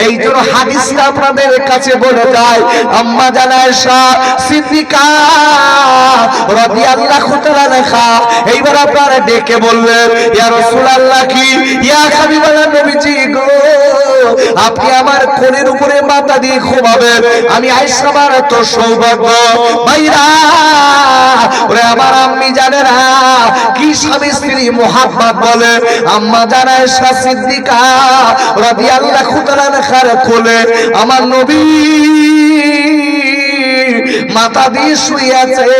এই জন্য হাদিসটা আপনাদের কাছে বলে যায়, আম্মা জান আয়েশা সিদ্দিকা রাদিয়াল্লাহু তাআলা আনহা এইবার আপনারা ডেকে বললেন, ইয়া রাসূলুল্লাহ, কি ইয়া হাবিবাল্লাহ নবীজি গো, আপনি আমার কোলের উপরে মাথা দিয়ে ঘুমাবেন। আমি আয়েশা আমার তো সৌভাগ্য ভাইরা, ওরে আমার আম্মি জানেরা কি স্বামী স্ত্রী মোহাব্বত বলে। আম্মা জান আয়েশা সিদ্দিকা রাদিয়াল্লাহু তাআলা আনহার কোলে আমার নবী মাথা দিয়ে শুয়ে আছে।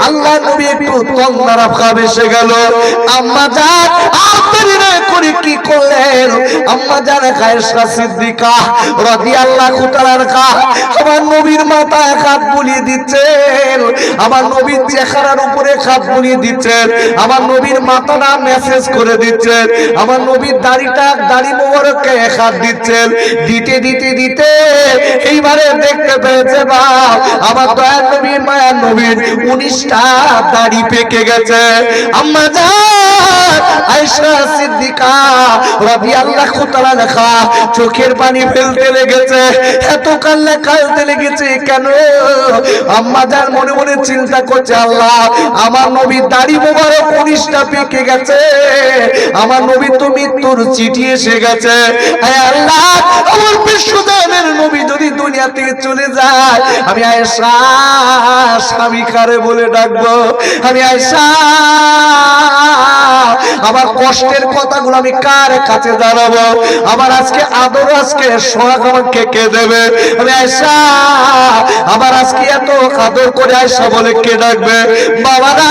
আল্লাহ নবী একটু তন্দ্রা ভাব এসে গেল। আম্মা জান আপনি করে কি করলেন? আম্মা জান আয়েশা সিদ্দিকা রাদিয়াল্লাহু তাআলা আনহা আমার নবীর মাথায় হাত বুলিয়ে দিচ্ছেন, আমার নবীর চেহারার উপরে হাত বুলিয়ে দিচ্ছেন, আমার নবীর মাথাটা মেসেজ করে দিচ্ছেন, আমার নবীর দাড়ি মোবারকে হাত দিচ্ছেন। দিতে দিতে দিতে এইবারে দেখতে পেয়েছে বা আমার দয়ার নবী মায়ার নবীর 19টা দাড়ি পেকে গেছে। আম্মা জান আয়েশা সিদ্দিকা রাদিয়াল্লাহু তাআলা আনহা চোখের পানি ফেলতে লেগেছে। এত কাঁদতে লেগেছে কেন? আম্মা জান মনে মনে চিন্তা করছে, আল্লাহ আমার নবীর দাড়ি মোবারক 19টা পেকে গেছে, আমার নবী তো মৃত্যুর চিঠি এসে গেছে। হে আল্লাহ, আমার বিশ্বজানের নবী যদি দুনিয়া থেকে চলে যায়, আমি আয়েশা স্বামী কারে বলে ডাকবো? আমি আয়েশা আমার কষ্টের কথাগুলো আমি কার কাছে জানাবো? আমার আজকে আদর, আজকে সোহাগ আমাকে কে দেবে? আমি আয়েশা আমার আজকে এত আদর করে আয়েশা বলে কে ডাকবে? বাবারা,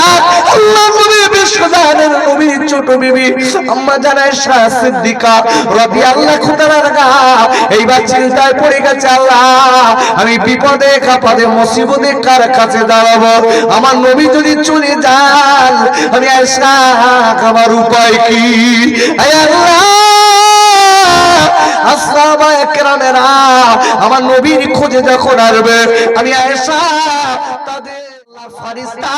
আল্লাহ নবী বিশ্বজানের নবী ছোট বিবি আম্মা জান আয়েশা সিদ্দিকা রাদিয়াল্লাহু তাআলা আনহা এইবার চিন্তায় পড়ে গেছে, আল্লাহ আমি বিপদে আপদে মুসিবতে কার কাছে দাঁড়াবো? আমার নবী যদি চলে যান, আমি আয়েশা আমার উপায় কি? হে আল্লাহ, আসহাবায়ে কেরামেরা আমার নবীর খোঁজে যখন আসবে, আমি আয়েশা তাদের ফারিস্তা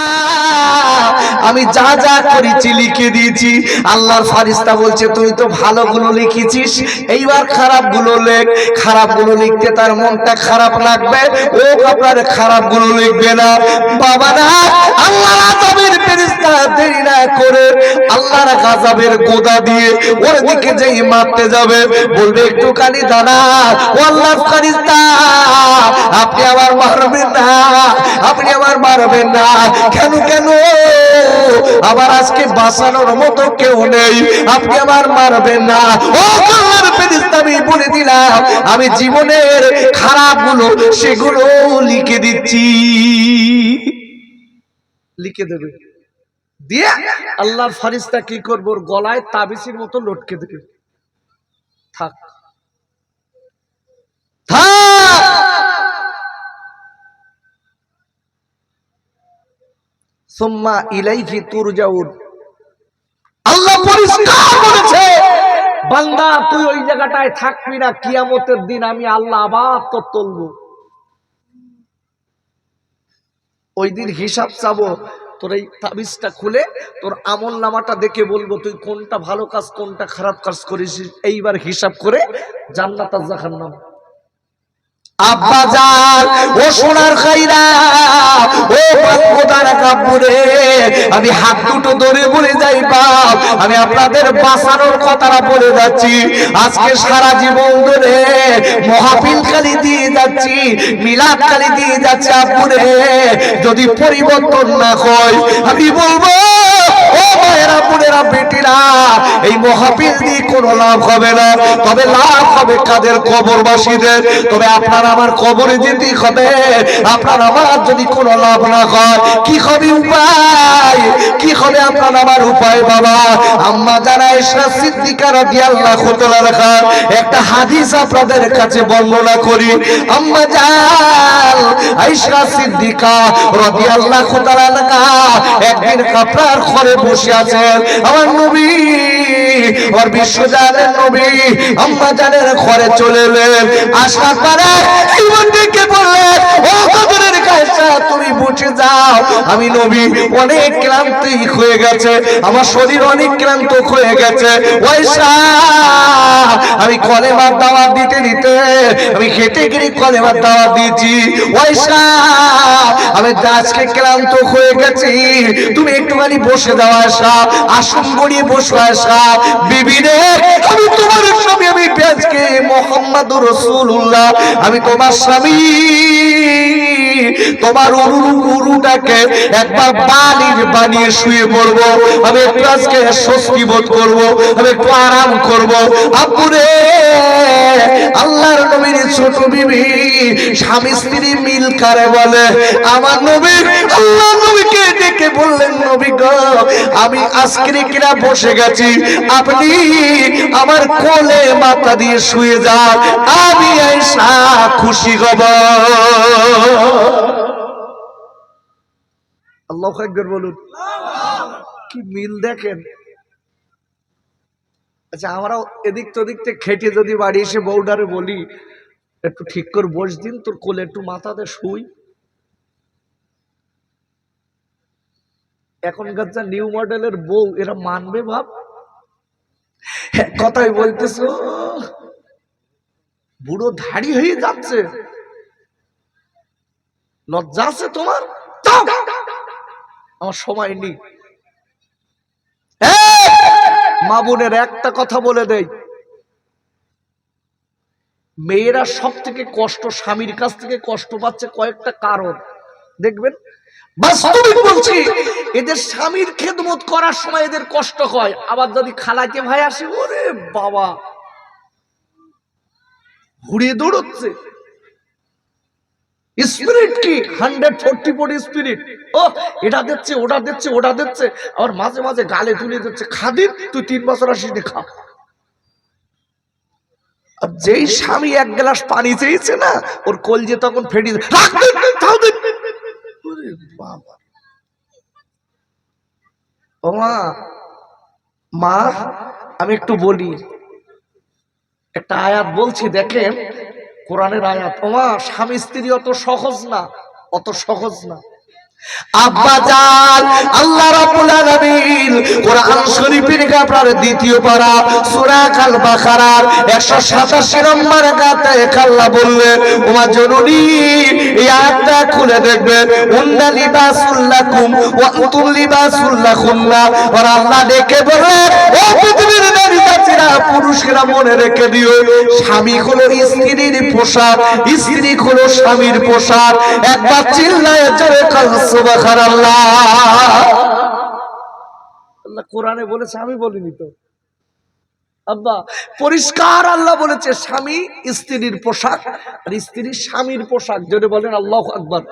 আমি যা যা করেছি লিখে দিয়েছি। আল্লাহর ফারিস্তা বলছে, তুই তো ভালোগুলো লিখেছিস, এইবার খারাপগুলো লেখ। খারাপগুলো লিখতে তার মনটা খারাপ লাগবে, ও আপনার খারাপগুলো লিখবে না। বাবা না, আল্লাহর আযাবের ফেরেশতা দেরি না করে আল্লাহর গজবের গোদা দিয়ে ওর দিকে যেই মারতে যাবে, বলবে একটুখানি দাঁড়া, ও আল্লাহর ফারিস্তা আপনি আবার মারবেন না, আপনি আবার মারবেন না। কেন কেন? আবার আজকে বাঁচানোর মতো কেউ নেই, আপনি আবার মারবেন না। ও আল্লাহর ফেরেশতা, আমি বলে দিলাম আমি জীবনের খারাপগুলো সেগুলো লিখে দিচ্ছি। লিখে দেবে, দিয়ে আল্লাহর ফারিস্তা কি করবো? ওর গলায় তাবিজের মতো লটকে দেবে। থাক থাক, সুম্মা ইলাইহি তুরজাউন। আল্লাহ পরিষ্কার বলেছে, বান্দা তুই ওই জায়গাটায় থাকবি না, কিয়ামতের দিন আমি আল্লাহ আবার তোর তুলবো। ওই দিন হিসাব চাবো, তোর এই তাবিজটা খুলে তোর আমল নামাটা দেখে বলবো তুই কোনটা ভালো কাজ কোনটা খারাপ কাজ করেছিস। এইবার হিসাব করে জান্নাত আর জাহান্নাম। আব্বা জান, ও সোনার খাইরা, ও খোদার কাপুরে, আমি হাত দুটো ধরে বলে যাই বাপ, আমি আপনাদের বাঁচানোর কথাটা বলে যাচ্ছি। আজকে সারা জীবন ধরে মহাফিল খালি দিয়ে যাচ্ছি, মিলাদ খালি দিয়ে যাচ্ছি। আব্বুরে যদি পরিবর্তন না হয়, আমি বলবো ও মায়েরা বোনেরা বেটিরা, এই মহাফিল দিয়ে কোনো লাভ হবে না, তবে লাভ হবে কাদের? কবরবাসীদের। তবে আপনার আমার কবরে যেতে হবে। আপনার আমার যদি কোনো লাভ না হয়, কি হবে উপায়? কি হবে আপনার আমার উপায়? বাবা, আম্মা জান আয়েশা সিদ্দিকা রাদিয়াল্লাহু তাআলা আনহা একটা হাদিস আপনাদের কাছে বর্ণনা করি। আম্মা জান আয়েশা সিদ্দিকা রাদিয়াল্লাহু তাআলা আনহা একদিন আপনার ঘরে বসে আছে, বলেন আমার নবী আমার বিশ্বজানের নবী আম্মা জানের ঘরে চলে এলেন। আসার পরে জীবনটিকে বললেন ও কদরের কায়সা তুমি বসে যাও, আমি নবী অনেক ক্লান্তি হয়ে গেছে, আমার শরীর অনেক ক্লান্ত হয়ে গেছে। ওয়াইসা আমি কলেমার দাওয়াত দিতে দিতে আমি খেটে গিয়ে কলেমার দাওয়াত দিয়েছি। ওয়াইসা আমি আজকে ক্লান্ত হয়ে গেছি, তুমি একটুখানি বসে দাও আয়সা, আসন গড়িয়ে বসো আয়সা। বিবি রে আমি তোমার স্বামী, আমি আজকে মুহাম্মাদুর রাসূলুল্লাহ, আমি তোমার স্বামী, তোমার উরুটাকে একবার বালির বানিয়ে শুয়ে পড়বো, আমি একটু আজকে স্বস্তি বোধ করবো, আমি একটু আরাম করবো। আপুরে আল্লাহর নবীর ছোট বিবি স্বামী স্ত্রী মিল কারে বলে, আমার নবী আল্লাহ নবীকে ডেকে বললেন নবী গো আমি আজকে কিনা বসে গেছি, আপনি আমার কোলে মাথা দিয়ে শুয়ে যান, আমি আয়েশা খুশি হব। আল্লাহু আকবার বলুন, কি মিল দেখেন। আচ্ছা আমরাও এদিক তোদিক থেকে খেটে যদি বাড়ি এসে বউডারে বলি একটু ঠিক করে বস দিন, তোর কোলে একটু মাথাতে শুই, এখনকার যা নিউ মডেলের বউ এরা মানবে ভাব? কথাই বলতেছ বুড়ো ধাড়ি হয়ে যাচ্ছে, লজ্জা আছে তোমার? আমার সময় নেই। মা বোনের একটা কথা বলে দেই, মেয়েরা সব থেকে কষ্ট স্বামীর কাছ থেকে কষ্ট পাচ্ছে কয়েকটা কারণ দেখবেন, বাস্তবিক বলছি, এদের স্বামীর খেদমত করার সময় এদের কষ্ট হয়, আবার যদি খালাকে ভাই আসে ওরে বাবা ঘুরিয়ে দৌড়চ্ছে। স্পিরিট কি 144 স্পিরিট, ও এটা দিচ্ছে ওটা দিচ্ছে ওটা দিচ্ছে, আর মাঝে মাঝে গালে তুলে দিচ্ছে, খাদিন তুই 3 বছর আসিস নি খা। আর যেই স্বামী এক গ্লাস পানি চেয়েছে না ওর কলজে তখন ফেটে বাবা। ও মা আমি একটু বলি, একটা আয়াত বলছি দেখেন, কোরআনের আয়াত। ও মা স্বামী স্ত্রী অত সহজ না, অত সহজ না। আব্বাজান আল্লাহ রাব্বুল আলামিন কোরআন শরীফের আপনার দ্বিতীয় পারা সূরা আল বাকারার 187 নম্বর আয়াতে আল্লাহ বললেন ওমা জননী, এই আয়াতটা খুলে দেখবেন, উন্না লিবাসুল লাকুম ওয়া আনতুম লিবাসুল লাকুন্না। আর আল্লাহ ডেকে বললেন ও পৃথিবীর নারী জাতিরা পুরুষেরা মনে রেখে দিও, স্বামী হলো স্ত্রীর পোশাক, স্ত্রী হলো স্বামীর পোশাক। একবার চিল্লায়ে জোরে সুবহানাল্লাহ। আল্লাহ কোরআনে বলেছে, আমি বলিনি তো আব্বা, পরিষ্কার আল্লাহ বলেছে স্বামী স্ত্রীর পোশাক আর স্ত্রী স্বামীর পোশাক। জোরে বলেন আল্লাহু আকবার।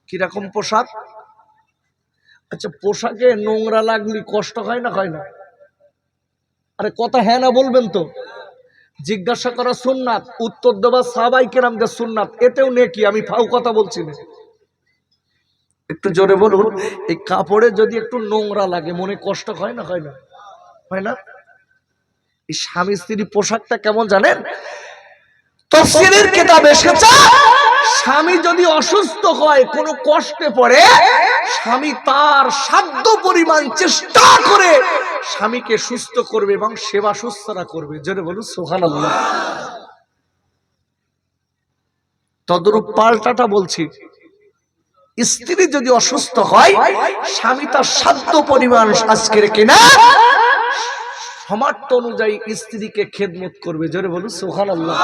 কিরকম পোশাক? আচ্ছা পোশাকে নোংরা লাগলি কষ্ট হয় না হয় না? আরে কথা হ্যাঁ না বলবেন তো? জিজ্ঞাসা করা সুন্নাত, উত্তর দেওয়া সাহাবায়ে কেরামদের সুন্নাত, এতেও নেকি, আমি ফাউ কথা বলছি না। একটু জোরে বলুন, এই কাপড়ে যদি একটু নোংরা লাগে মনে কষ্ট হয় না হয় না? হয় না? এই স্বামী স্ত্রী পোশাকটা কেমন জানেন? তাফসীরের কিতাবে এসেছে স্বামী যদি অসুস্থ হয় কোনো কষ্টে পড়ে, স্বামী তার সাধ্য পরিমাণ চেষ্টা করে স্বামীকে সুস্থ করবে এবং সেবা শুশ্রূষা করবে। জোরে বলুন সুবহানাল্লাহ। তদরূপ পাল্টাটা বলছি, স্ত্রী যদি অসুস্থ হয় স্বামী তার সাধ্য পরিমাণ আজকের কিনা সামর্থ্য অনুযায়ী স্ত্রীকে খেদমত করবে। জোরে বলুন সুবহানাল্লাহ।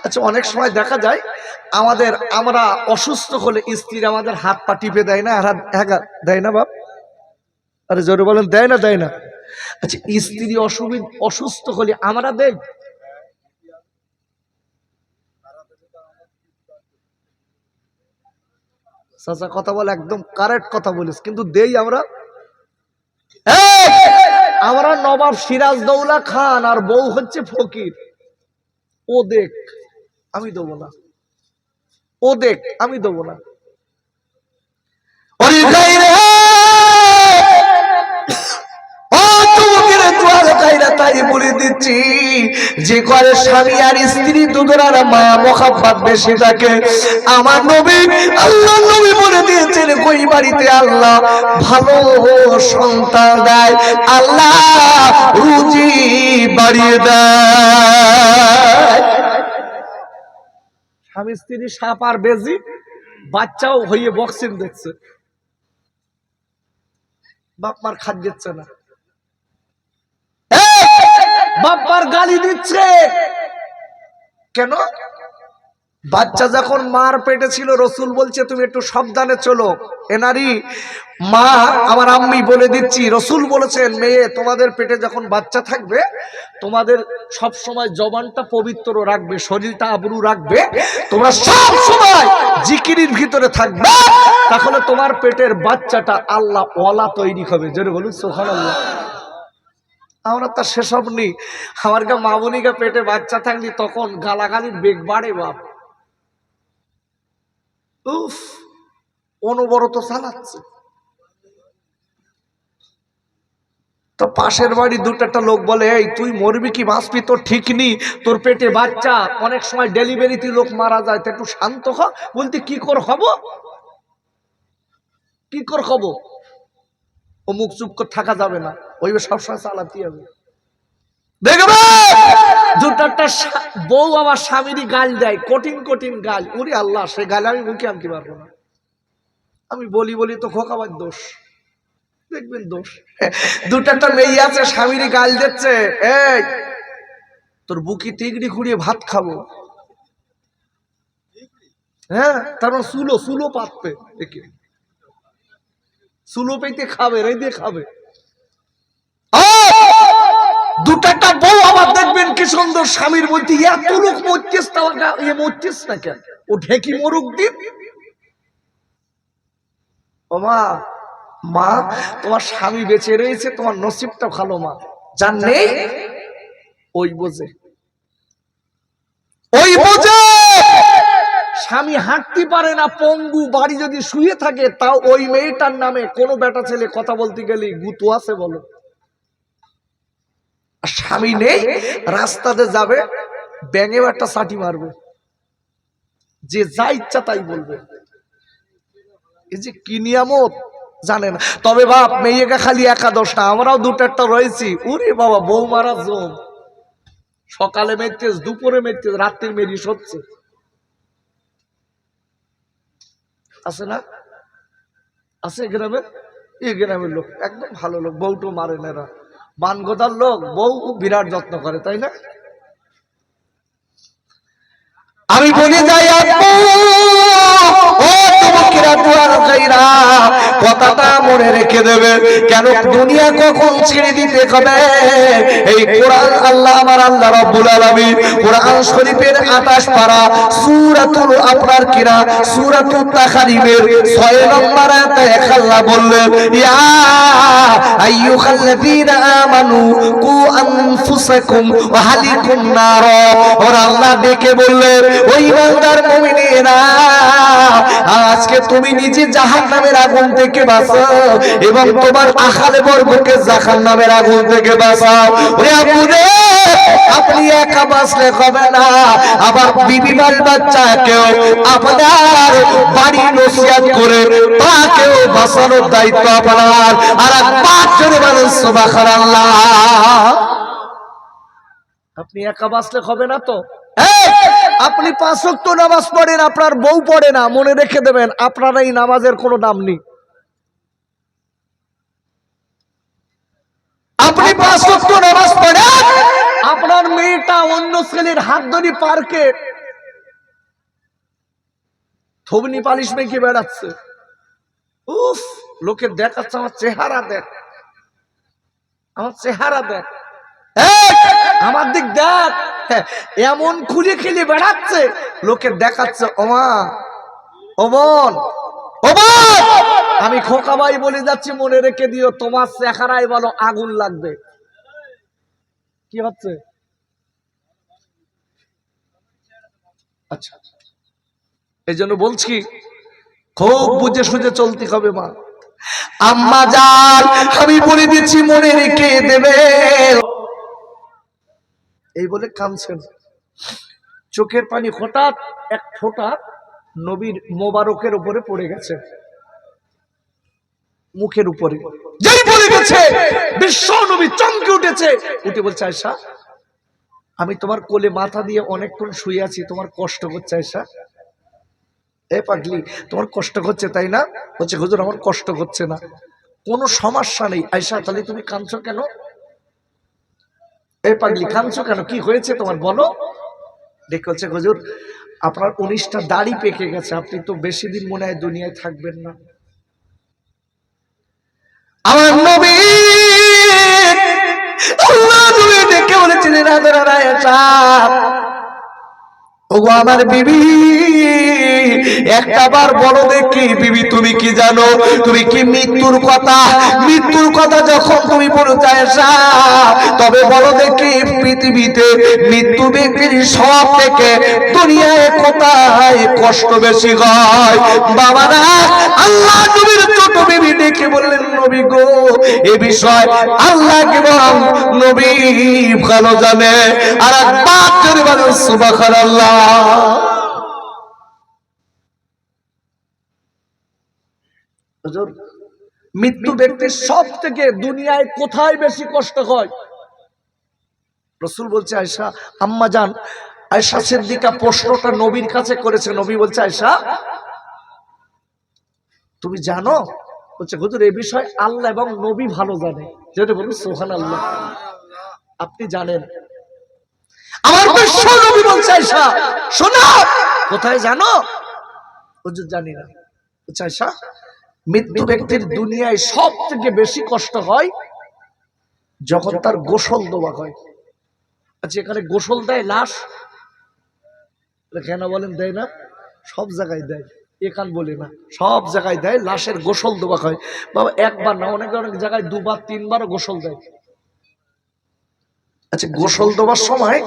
আচ্ছা অনেক সময় দেখা যায় আমরা অসুস্থ হলে স্ত্রী আমাদের হাত পা টিপে দেয় না, দেয় না বাপ? আরে জোরে বলেন দেয় না দেয় না? আচ্ছা স্ত্রী অসুস্থ হলে আমরা দেই? চাচা কথা বলে একদম কারেক্ট কথা বলিস, কিন্তু দেই আমরা? আমরা নবাব সিরাজদৌলা খান আর বউ হচ্ছে ফকির, ও দেখ আমি দেবো না, ও দেখ আমি দেবো না। তাই বলে দিচ্ছি, যে ঘরে স্বামী আর স্ত্রী দুজনের মায়া মোহাব্বত বেশি থাকে, আমার নবী আল্লাহ নবী বলে দিয়েছেন ওই বাড়িতে আল্লাহ ভালো সন্তান দেয়, আল্লাহ রুজি বাড়িয়ে দেয়। স্বামী স্ত্রী সাপ আর বেজি, বাচ্চাও হয়ে বক্সিং দেখছে, বাপ মার খাদ্য দিচ্ছে না, বাপ মার গালি দিচ্ছে কেন? বাচ্চা যখন মার পেটে ছিল রসুল বলছে তুমি একটু সাবধানে চলো। এনারি মা আমার আম্মি বলে দিচ্ছি, রসুল বলেছেন মেয়ে তোমাদের পেটে যখন বাচ্চা থাকবে তোমাদের সব সময় জবানটা পবিত্র রাখবে, শরীরটা আবরু রাখবে, তোমরা সব সময় জিকিরের ভিতরে থাকবে, তাহলে তোমার পেটের বাচ্চাটা আল্লাহ ওয়ালা তৈরি হবে। জোরে বলুন সুবহানাল্লাহ। আমরা তো সেসব নেই, আমার গা মামুনিকা পেটে বাচ্চা থাকলি তখন গালাগালির বেগ বাড়ে বাপ, উফ অনবরত চালাচ্ছে। তো পাশের বাড়ি দুটো লোক বলে এই তুই মরবি কি বাঁচবি তোর ঠিক নেই, তোর পেটে বাচ্চা, অনেক সময় ডেলিভারিতে লোক মারা যায়, তো একটু শান্ত হ। বলতে কি কর হব, কি কর হব, ও মুখ চুপ করে থাকা যাবে না, ওইভাবে সবসময় চালাতে হবে। দেখবে দুটো বউ আমার স্বামীরই গাল দেয়, কঠিন কঠিন গাল, ওরে আল্লাহ সে গাল আমি মুখে আনতে পারবো না। আমি বলি বলি তো খোকাবার দোষ, দেখবেন দোষ। দুটো মেয়ে আছে স্বামীরই গাল দিচ্ছে, এই তোর বুকি টিকড়ি খুঁড়িয়ে ভাত খাবো, হ্যাঁ তারপর সুলো সুলো পাতবে, একে সুলো পেতে খাবে, রে দিয়ে খাবে। দুটা বউ আবার দেখবেন কি সুন্দর, স্বামীর বলতে এত লোক মরছিস, ইয়ে মরছিস না কেন, ও ঢেকি মরুক দিন। ও মা, মা তোমার স্বামী বেঁচে রয়েছে, তোমার নসিবটা ভালো মা, যার নেই ওই বোঝে, ওই বোঝে। স্বামী হাঁটতে পারে না, পঙ্গু, বাড়ি যদি শুয়ে থাকে তাও ওই মেয়েটার নামে কোনো বেটা ছেলে কথা বলতে গেলে গুতু আছে বলো। স্বামী নেই, রাস্তাতে যাবে ব্যাঙে একটা চাটি মারবে, যে যা ইচ্ছা তাই বলবে, এই যে কি নিয়ামত জানে না। তবে বাপ মেয়েকে খালি একাদশ না, আমরাও দুটো রয়েছি, উরে বাবা বউ মারা জম, সকালে মেরতেস, দুপুরে মেরতেস, রাত্রির মেরিস হচ্ছে, আছে না? আছে গ্রামে, এই গ্রামের লোক একদম ভালো লোক, বউটো মারে না, এরা বানগোদার লোক, বউ বিরাট যত্ন করে, তাই না? আমি বলে যাই কথাটা মনে রেখে দেবে, কেন দুনিয়া কখন ছেড়ে দিতে হবে। এই কোরআন আল্লাহ আমার আল্লাহ রাব্বুল আলামিন কোরআন শরীফের 28 পারা সূরাতুল আপনার কিরা সূরাতুত তাহরিমের 6 নম্বর আয়াতে আল্লাহ বললেন, ইয়া আইয়ুহাল্লাযীনা আমানু কু আনফুসাকুম ওয়া আহলিকুম নার। ওর আল্লাহ ডেকে বললেন, ওই ইমানদার মুমিনেরা আজকে তুমি নিজে জাহান্নামের আগুন থেকে বাঁচাও এবং তোমার আহলে বর্গকে জাহান্নামের আগুন থেকে বাঁচাও। ওরে আবু রে, আপনি একা বাঁচলে হবে না, আবার বিবি বাল বাচ্চাকেও আপনার বাড়ি নসিহত করে তাকেও বাঁচানোর দায়িত্ব আপনার। আর একবার জোরে বলেন সুবহানাল্লাহ। আপনি একা বাঁচলে হবে না তো। আপনি 5 ওয়াক্ত নামাজ পড়েন, আপনার বউ পড়ে না, মনে রেখে দেবেন আপনার এই নামাজের কোনো দাম নেই। আপনি 5 ওয়াক্ত নামাজ পড়েন, আপনার মেয়েটা অন্য ছেলের হাত ধরে পার্কে থবনি পালিশ মেখে বেড়াচ্ছে, উফ লোকে দেখাচ্ছে আমার চেহারা দেখ, আমার চেহারা দেখ, আমার দিক দেখ, এমন খুলে খেলে বেড়াচ্ছে, লোকে দেখাচ্ছে ওমা ও বোন ও বোন। আমি খোকা ভাই বলে যাচ্ছি, মনে রেখে দিও তোমার চেহারায় বলো আগুন লাগবে। কি হচ্ছে? আচ্ছা, এই জন্য বলছি খুব বুঝে সুঝে চলতে হবে মা। আম্মা জান আমি বলে দিচ্ছি, মনে রেখে দেবে, এই বলে কাঁদছেন। চোখের পানি হঠাৎ এক ফোঁটা নবীর মোবারকের উপরে পড়ে গেছে, মুখের উপরে যেই পড়ে গেছে বিশ্ব নবী চমকে উঠেছে, উঠে বলছে আয়েশা আমি তোমার কোলে মাথা দিয়ে অনেকক্ষণ শুয়ে আছি, তোমার কষ্ট হচ্ছে আয়েশা? এ পাগলি তোমার কষ্ট হচ্ছে তাই না? বলছে হুজুর আমার কষ্ট হচ্ছে না। কোনো সমস্যা নেই। আয়েশা তাহলে তুমি কাঁদছো কেন? এ পাগলি কাঁদছো কেন, কি হয়েছে তোমার বলো? দেখে বলছে হুজুর আপনার 19টা দাড়ি পেকে গেছে, আপনি তো বেশি দিন মনে হয় দুনিয়ায় থাকবেন না। আমার নবী আল্লাহ নবী ডেকে বলেছিলেন আয়েশা ওগো আমার বিবি একটা বার বলো দেখি বিবি তুমি কি জানো, তুমি কি মৃত্যুর কথা যখন তুমি বলতে আয়েশা তবে বলো দেখি পৃথিবীতে মৃত্যু ব্যক্তির সব থেকে দুনিয়ায় কোথায় কষ্ট বেশি হয়? বাবারা আল্লাহ নবীর ছোট বিবি ডেকে বললেন নবী গো এ বিষয় আল্লাহ এবং নবী ভালো জানে। আর একবার জোরে বলুন সুবহানাল্লাহ। মৃত্যু ব্যক্তির সব থেকে দুনিয়ায় কোথায় বেশি কষ্ট হয়? রাসূল বলছে আয়েশা আম্মা জান, আয়েশা সিদ্দিকা প্রশ্নটা নবীর কাছে করেছে। নবী বলছে আয়েশা তুমি জানো? বলছে হুজুর এই বিষয় আল্লাহ এবং নবী ভালো জানে। যেটা বলুন সুবহানাল্লাহ। আপনি জানেন? আমার বিশ্ব নবী বলছে আয়েশা শোনো, কোথায় জানো? হুজুর জানি না। বলছে আয়েশা মৃত্যু ব্যক্তির দুনিয়ায় সব থেকে বেশি কষ্ট হয় যখন তার গোসল দেওয়া হয়। আচ্ছা এখানে গোসল দেয় লাশ? কেন বলেন দেয় না? সব জায়গায় দেয়, এখান বলে না, সব জায়গায় দেয়। লাশের গোসল দেওয়া হয় বাবা, একবার না অনেক অনেক জায়গায় দুবার তিনবারও গোসল দেয়। আচ্ছা গোসল দেওয়ার সময়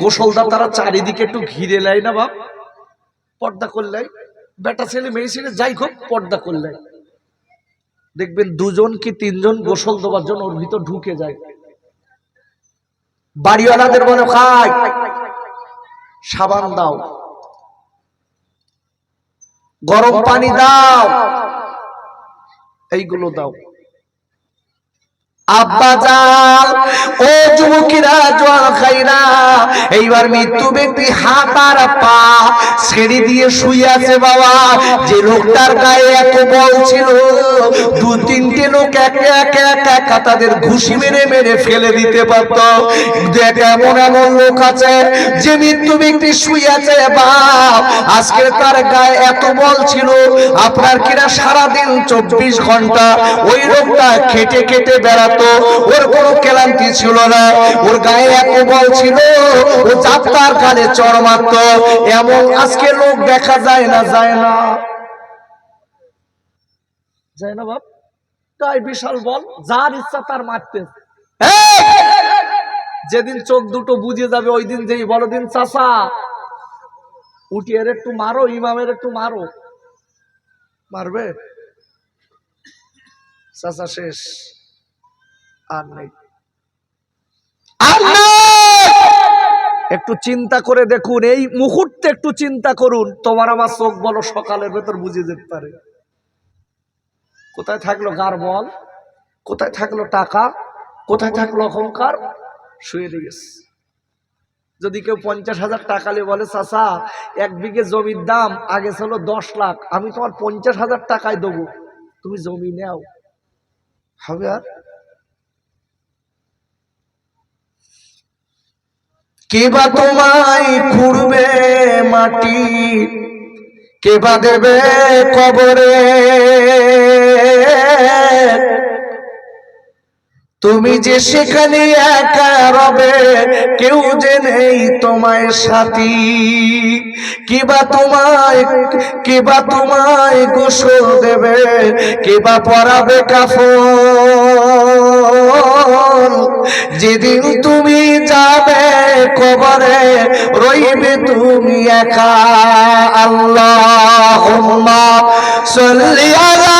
গোসলদা তারা চারিদিকে একটু ঘিরে নেয় না বাপ? পর্দা করলে বেটা ছেলে মেয়ে ছেলে যাই হোক পর্দা করলে দেখবেন দুজন কি তিনজন গোসল দেওয়ার জন্য ওর ভিতর ঢুকে যায়। বাড়িওয়ালাদের বলে খাই সাবান দাও, গরম পানি দাও, এইগুলো দাও। আব্বা জান ও যুবকেরা জোয়ান খাইরা এইবার মৃত্যু ব্যক্তি হাত আর পা ছেড়ে দিয়ে শুয়ে আছে বাবা। যে লোকটার গায়ে এত বল ছিল দু তিনটে লোক একে একে একা তাদের ঘুষি মেরে মেরে ফেলে দিতে পারত। দেখ এমন এমন লোক আছে যে মৃত্যু ব্যক্তি শুয়ে আছে বাপ, আজকে তার গায়ে এত বল ছিল আপনার কিনা সারাদিন 24 ঘন্টা ওই লোকটা খেটে খেটে বেড়াতো, ওর কোনো ক্লান্তি ছিল না, ওর গায়ে এত বল ছিল ও যাত্রার কালে চড় মারত। এমন আজকে লোক দেখা যায় না, যায় না, যায় না বাপ। তাই বিশাল বল, যার ইচ্ছা তার মারতে। যেদিন চোখ দুটো বুঝে যাবে ওই দিন যেই বড় দিন চাচা উঠিয়ে একটু মারো, ইমামের একটু মারো, মারবে চাচা শেষ আর নেই। একটু চিন্তা করে দেখুন, এই মুহূর্তে একটু চিন্তা করুন, তোমার আমার চোখ বলো সকালের ভেতর বুঝে যেতে পারে। কোথায় থাকলো গার বল, কোথায় থাকলো টাকা, কোথায় থাকলো অহংকার? শুয়ে গেছে। যদি কেউ 50,000 টাকা নিয়ে বলে চাচা 1 বিঘে জমির দাম আগে ছিল 10 লাখ, আমি তোমার 50,000 টাকায় দেবো, তুমি জমি নাও, হবে? আর কে বা তোমায় খুঁড়বে মাটি, কে বা দেবে কবরে, তুমি যে সেখানে একা রবে কেউ যে নেই তোমায় সাথী। কে বা তোমায় গোসল দেবে, কে বা পরাবে কাফন, যেদিন তুমি যাবে কবরে রইবে তুমি একা। আল্লাহুম্মা সাল্লি আলা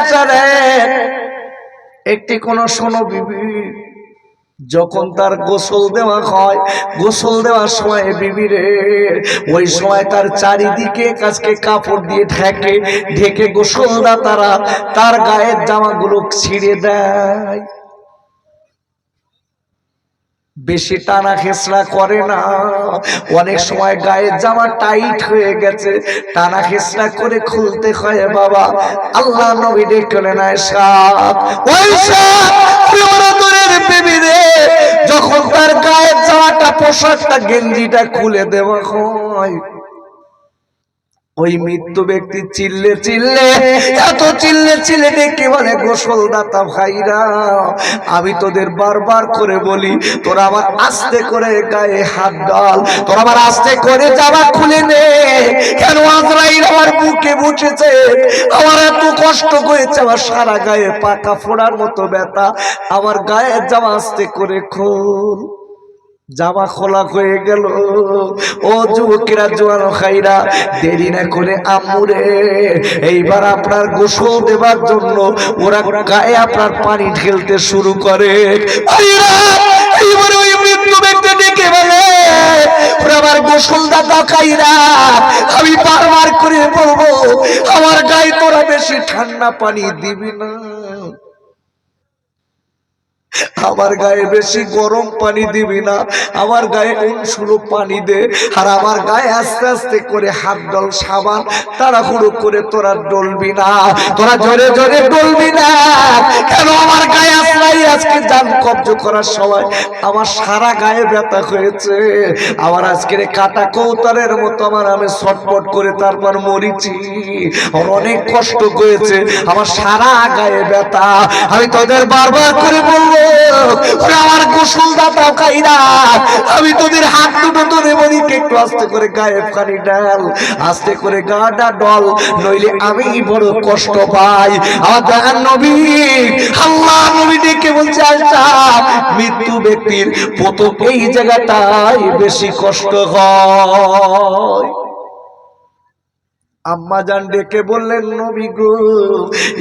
সারে একটি কোন শোনো বিবি, যখন তার গোসল দেওয়া হয়, গোসল দেওয়ার সময় বিবি রে, ওই সময় তার চারিদিকে কাছকে কাপড় দিয়ে ঢেকে ঢেকে গোসলদাতারা তার গায়ের জামাগুলো ছিঁড়ে দেয়। বেশি টানা খেসরা করে না, অনেক সময় গায়ের জামা টাইট হয়ে গেছে, টানা খেসরা করে খুলতে হয় বাবা। আল্লাহ নবী ডেকেলেন আয়েশা, আয়েশা প্রিয়তমের বিবি রে, যখন তার গায়ের জামাটা পোশাকটা গেঞ্জিটা খুলে দেওয়া হয়, ওই মৃত্যু ব্যক্তি চিল্লে চিল্লে এত চিল্লে ডেকে বলে, গোসলদাতা ভাইরা, আমি তোদের বারবার করে বলি, তোরা আমার আস্তে করে গায়ে হাত ডাল, তোরা আমার আস্তে করে জামা খুলে নে। কেন আজরাইল আমার বুকে বসেছে, আমার এত কষ্ট হয়েছে, আমার সারা গায়ে পাকা ফোড়ার মতো ব্যথা, আমার গায়ের জামা আস্তে করে খোল। জামা খোলা হয়ে গেল। ও যুবকেরা, জোয়ান খাইরা, দেরি না করে আম্মুরে এইবার আপনার গোসল দেবার জন্য ওরা গায়ে আপনার পানি ঢেলতে শুরু করে। এইবার ওই মৃত্যু ব্যক্তি ডেকে বলে, আমার গোসল দাতা খাইরা, আমি বারবার করে বলবো, আমার গায়ে তোরা বেশি ঠান্ডা পানি দিবি না, আমার গায়ে বেশি গরম পানি দিবি না, আমার গায়ে উনসুলো পানি দে, আর আমার গায়ে আস্তে আস্তে করে হাত ডল সাবান, তাড়াহুড়ো করে তোরা ডলবি না, তোরা জোরে জোরে ডলবি না। কেন আমার গায়ে আসলাই আজকে জান কব্জ করার সময় আমার সারা গায়ে ব্যথা হয়েছে, আমার আজকের কাটা কৌতারের মতো আমার আমি ছটফট করে তারপর মরিছি, আমার অনেক কষ্ট হয়েছে, আমার সারা গায়ে ব্যথা। আমি তোদের বারবার করে বলবো, আমার গোসল দাতা খাইরা, আমি তোদের হাত দুটো ধরে বলি, একটু আস্তে করে গায়ে পানি ডাল, আস্তে করে গাটা ডল, নইলে আমি বড় কষ্ট পাই। আমার নবী, আল্লাহ নবী ডেকে বলছে, আয়েশা, মৃত্যু ব্যক্তির প্রথম এই জায়গাটাই বেশি কষ্ট হয়। আম্মা জান ডেকে বললেন, নবী গো,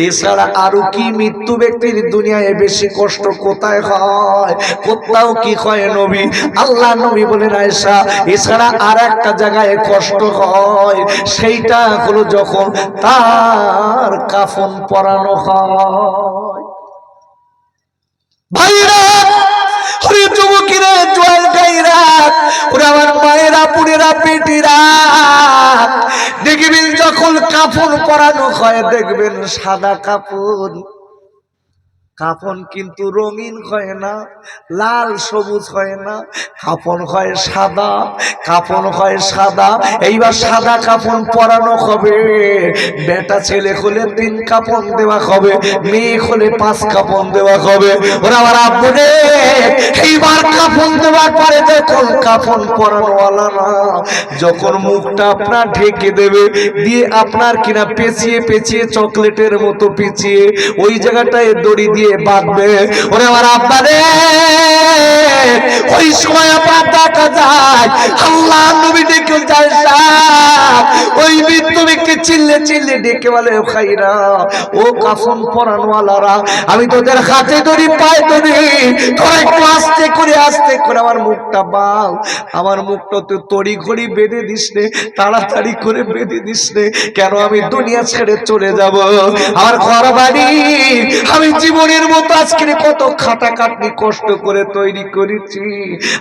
এছাড়া আরো কি মৃত্যু ব্যক্তির দুনিয়ায় বেশি কষ্ট কোথায় হয়, কোথাও কি হয় নবী? আল্লাহ নবী বলেন, আয়েশা, এছাড়া আর একটা জায়গায় কষ্ট হয়, সেইটা হলো যখন তার কাফন পরানো হয়। ভাইরা, ওরে যুবকেরা, জোয়ান গাইরা, ওরে আমার মায়েরা, পুরেরা, পেটিরা, দেখবেন যখন কাফন পরানো হয়, দেখবেন সাদা কাপড়, কাফন কিন্তু রঙিন হয় না, লাল সবুজ হয় না, কাফন হয় সাদা, কাফন হয় সাদা। এইবার সাদা কাফন পরানো হবে, বেটা ছেলে হলে 3 কাফন দেওয়া হবে, মেয়ে হলে 5 কাফন দেওয়া হবে। ওরা আমার আব্বু রে, এইবার কাফন দেওয়ার পরে যখন কাফন পরানোওয়ালারা যখন মুখটা আপনার ঢেকে দেবে, দিয়ে আপনার কিনা পেঁচিয়ে পেঁচিয়ে চকলেটের মতো পেঁচিয়ে ওই জায়গাটায় দড়ি দিয়ে বাঁধবে। ওরে আমার আব্বা রে, ওই সময় আপনার দেখা যায় আল্লাহ নবী ডেকে যায়, ওই মৃত্যু ব্যক্তি চিল্লে চিল্লে ডেকে বলে, খাইরা, ও কাফন পরানোয়ালারা, আমি তোদের হাতে ধরি, পায়ে ধরি, তোরা একটু আস্তে করে আমার মুখটা বাঁধ, আমার মুখটা তো তড়ি ঘড়ি বেঁধে দিস নে, তাড়াতাড়ি করে বেঁধে দিস নে। কেন আমি দুনিয়া ছেড়ে চলে যাব, আমার ঘর বাড়ি আমি জীবনের মতো আজকে কত খাটাখাটনি কষ্ট করে তৈরি করেছি,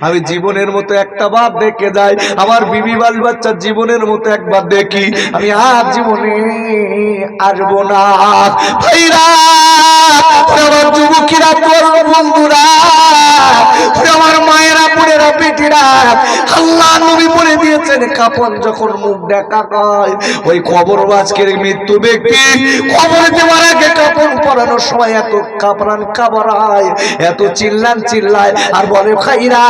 আমি জীবনের মতো একটা বার দেখে যাই, আমার বিবি বাল বাচ্চা জীবনের মতো একবার দেখি, আমি আর জীবনে আসবো না। ভাইরা, আমার যুবকেরা, তরুণ বন্ধুরা, আমার মায়েরা, বোনেরা, বেটিরা, আল্লাহ নবী বলে দিয়েছেন, কাফন যখন মুখ দেখা হয়, ওই কবরবাজকের মৃত্যু ব্যক্তি কবরে দেওয়ার আগে কাফন পরানোর সময় এত কাপড়ান কাবরায়, এত চিল্লায় আর বলে, খাইরা,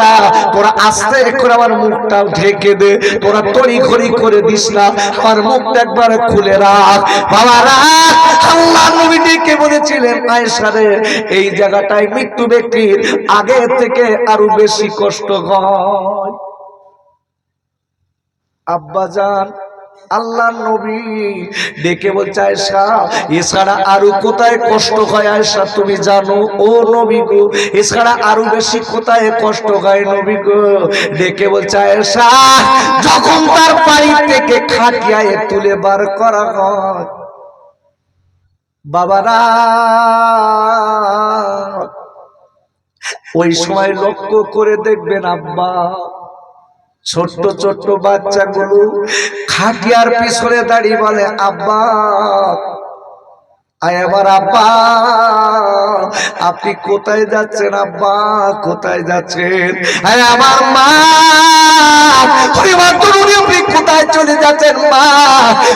তোরা আস্তে করে আমার মুখটা ঢেকে দে, তোরা তড়ি ঘড়ি করে দিস না, আমার মুখটা একবার খুলে রাখ। বাবারা, আল্লাহ নবী ডেকে বলেছিলেন, আয়েশা রে, এই জায়গাটায় মৃত্যু ব্যক্তির আগে থেকে আরো বেশি কষ্ট হয়। আব্বাজান, আল্লাহ নবী ডেকে বলছে আয়েশা এছাড়া আরো কোথায় কষ্ট হয় আয়েশা তুমি জানো ও নবী গো এছাড়া আরো বেশি কোথায় কষ্ট হয় নবী গো ডেকে বলছে আয়েশা যখন তার বাড়ি থেকে খাটিয়ায় তুলে বার করা হয় বাবারা ওই সময় লক্ষ্য করে দেখবেন আব্বা ছোট্ট ছোট্ট বাচ্চাগুলো খাটিয়ার পিছনে দাঁড়িয়ে বলে আব্বা আয় আমার আব্বা আপনি কোথায় যাচ্ছেন আব্বা কোথায় যাচ্ছেন আয় আমার মা আপনি কোথায় চলে যাচ্ছেন মা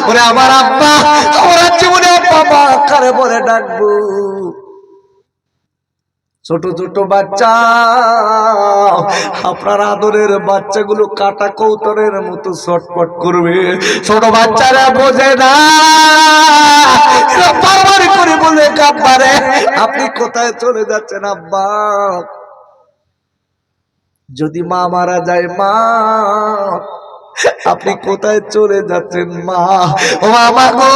ওরে আমার আব্বা আমার জীবনে বাবা কারে বলে ডাকবো ছোট ছোট বাচ্চা আপনার আদরের বাচ্চাগুলো কাটা কৌতরের মতো ছটপট করবে ছোট বাচ্চারা বোঝে না বারবার করে বলে কাব্বারে আপনি কোথায় চলে যাচ্ছেন আব্বা যদি মা মারা যায় মা আপনি কোথায় চলে যাচ্ছেন মা ও মা গো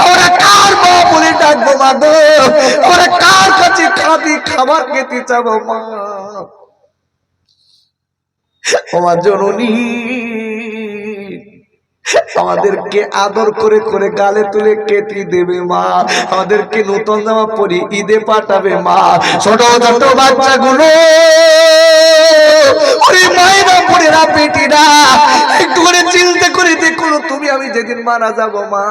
আমরা কার মা বলে ডাকবো মা গো আমরা কার কাছে খাবার খেতে চাবো মা ও মা জননী আমাদেরকে আদর করে করে গালে তুলে কেটে দেবে মা আমাদেরকে নতুন জামা পরি ঈদে পাঠাবে মা ছোট ছোট বাচ্চাগুলো ওরে মায়েরা বোনেরা বেটিরা একটু করে চিন্তা করে দেখো তুমি আমি যেদিন মারা যাব মা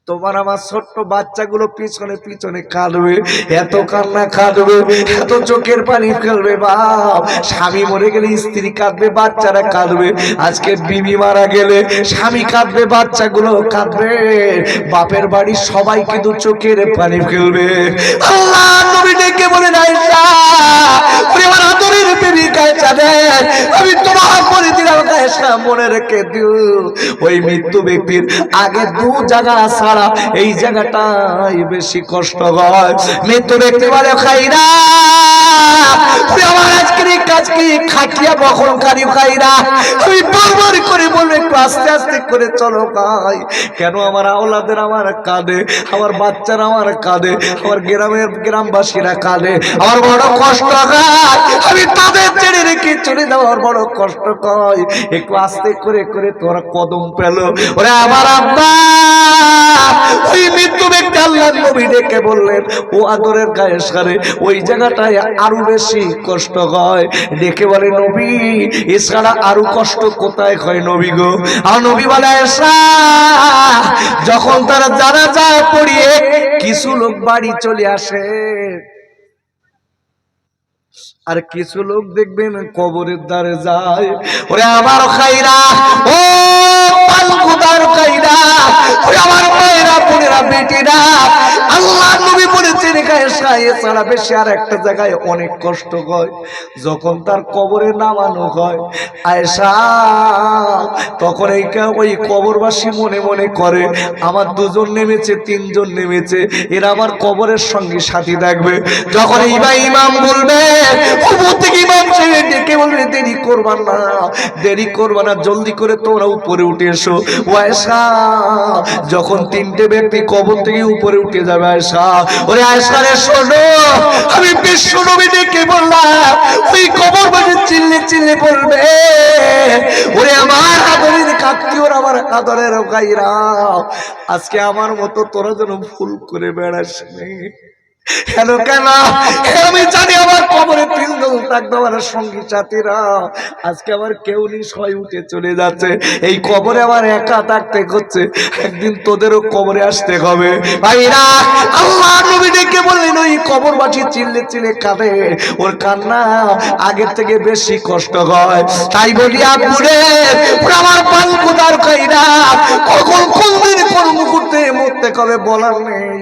তোমার আমার ছোট্ট বাচ্চাগুলো পিছনে পিছনে কাঁদবে এত কান্না কাঁদবে এত চোখের পানি ফেলবে বাপ স্বামী মরে গেলে স্ত্রী কাঁদবে বাচ্চারা কাঁদবে আজকে বিবি মারা গেলে স্বামী কাঁদবে বাচ্চাগুলো কাঁদবে বাপের বাড়ির সবাই কিন্তু চোখের পানি ফেলবে আল্লাহ নবী ডেকে বলেন আয়েশা আমার আদরের বিবি আয়েশা দেন আমি তোমার বলে দিলাম আয়েশা মনে রেখে দিও ওই মৃত্যু ব্যক্তির আগে দু জায়গা ছাড়া এই জায়গাটাই বেশি কষ্ট হয় মৃত্যু ব্যক্তি বলে খাইরা আমার আজকের কাজ কি খাটিয়া বহনকারী খাইরা আমি বারবার করে বলবো একটু আস্তে আস্তে করে চলো ভাই কেন আমার আওলাদের আমার কাঁদে আমার বাচ্চারা আমার কাঁদে আমার গ্রামবাসীরা কাঁদে আমার বড় কষ্ট হয় আমি তাদের ছেড়ে রেখে চলে যাওয়ার বড় কষ্ট হয় একটু আস্তে করে করে তোরা কদম পেল ওরে আমার আব্বা ওই মৃত্যু ব্যক্তি আল্লাহর নবী ডেকে বললেন ও আদরের গায়ে সারে ওই জায়গাটায় আরো বেশি কষ্ট হয় ডেকে বলে নবী এছাড়া আরো কষ্ট কোথায় হয় নবী গো আর নবী বলে আয়েশা যখন তারা জানাজা পড়িয়ে কিছু লোক বাড়ি চলে আসে আর কিছু লোক দেখবেন কবরের দ্বারে যায় ওরে আমার খাইরা ও পালকুদার খাইরা ওরে আমার মায়েরা বোনেরা বেটিরা আল্লাহ নবী বলেছেন আয়েশা এছাড়া বেশি আর একটা জায়গায় অনেক কষ্ট হয় যখন তার কবরে নামানো হয় আয়েশা তখন ওই কবরবাসী মনে মনে করে আমার দুজন নেমেছে তিনজন নেমেছে এরা আমার কবরের সঙ্গে সাথী থাকবে যখন ইমাম বলবে দেরি করবা না জলদি করে তোমরা উপরে উঠে এসো আয়েশা যখন তিনটে ব্যক্তি কবর থেকে উপরে উঠে যাবে আয়েশা ওরে আয়েশা রে শোনো আমি বিশ্ব নবী ডেকে বললাম ওই কবর বাজে চিল্লে চিল্লে বলবে ওরে আমার আদরের কাকিওর আমার আদরের গাইরা আজকে আমার মতো তোরা যেন ভুল করে বেড়াস কেন কেন আমি জানি আমার কবরে তিনজন থাকবে আমার সঙ্গী সাথীরা আজকে আমার কেউ নি সবাই উঠে চলে যাচ্ছে এই কবরে আমার একা থাকতে হচ্ছে একদিন তোদেরও কবরে আসতে হবে ভাইরা আল্লাহ নবী ডেকে বললেন ওই কবরবাসী চিল্লে চিল্লে কাঁদে ওর কান্না আগের থেকে বেশি কষ্ট হয় তাই বলি আব্বুরে আমার পাল কোদার খাইরা কখন কোন দিন কোন মুহূর্তে মরতে কবে বলার নেই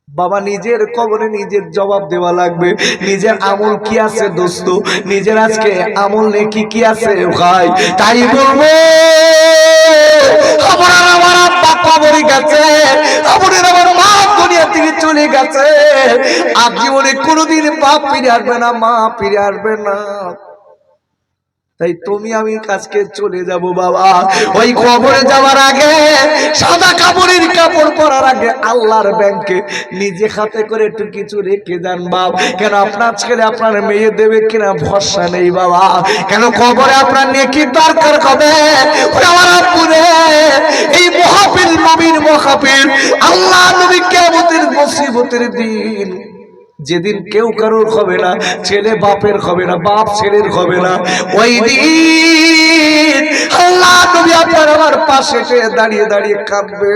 বাবা নিজের কবরে নিজের জবাব দেওয়া লাগবে নিজের আমল কি আছে দোস্ত নিজের আজকে আমল নেকি কি আছে ভাই তাই বলবো আমার আব্বা কবরে গেছে আমার মা দুনিয়া থেকে চলে গেছে আর জীবনে কোনোদিন বাপ ফিরে আসবে না মা ফিরে আসবে না তাই তুমি আমি কাজকে চলে যাব বাবা। ওই কবরে যাওয়ার আগে সাদা কাপড়ের কাপড় পরার আগে আল্লাহর ব্যাংকে নিজে হাতে করে একটু কিছু রেখে যান বাবা। কেন আপনার ছেলে আপনার মেয়ে দেবে কিনা ভরসা নেই বাবা। কেন কবরে আপনার নেকি দরকার হবে। আমার আব্বুরে এই মুহাফিজ নবীর মুহাফিজ আল্লাহ নবী কিয়ামতের মুসিবতের দিন, যেদিন কেউ কারোর হবে না, ছেলে বাপের হবে না, বাপ ছেলের হবে না, ওই দিন আল্লাহ নবী আপনার আমার পাশে দাঁড়িয়ে দাঁড়িয়ে কাঁদবে।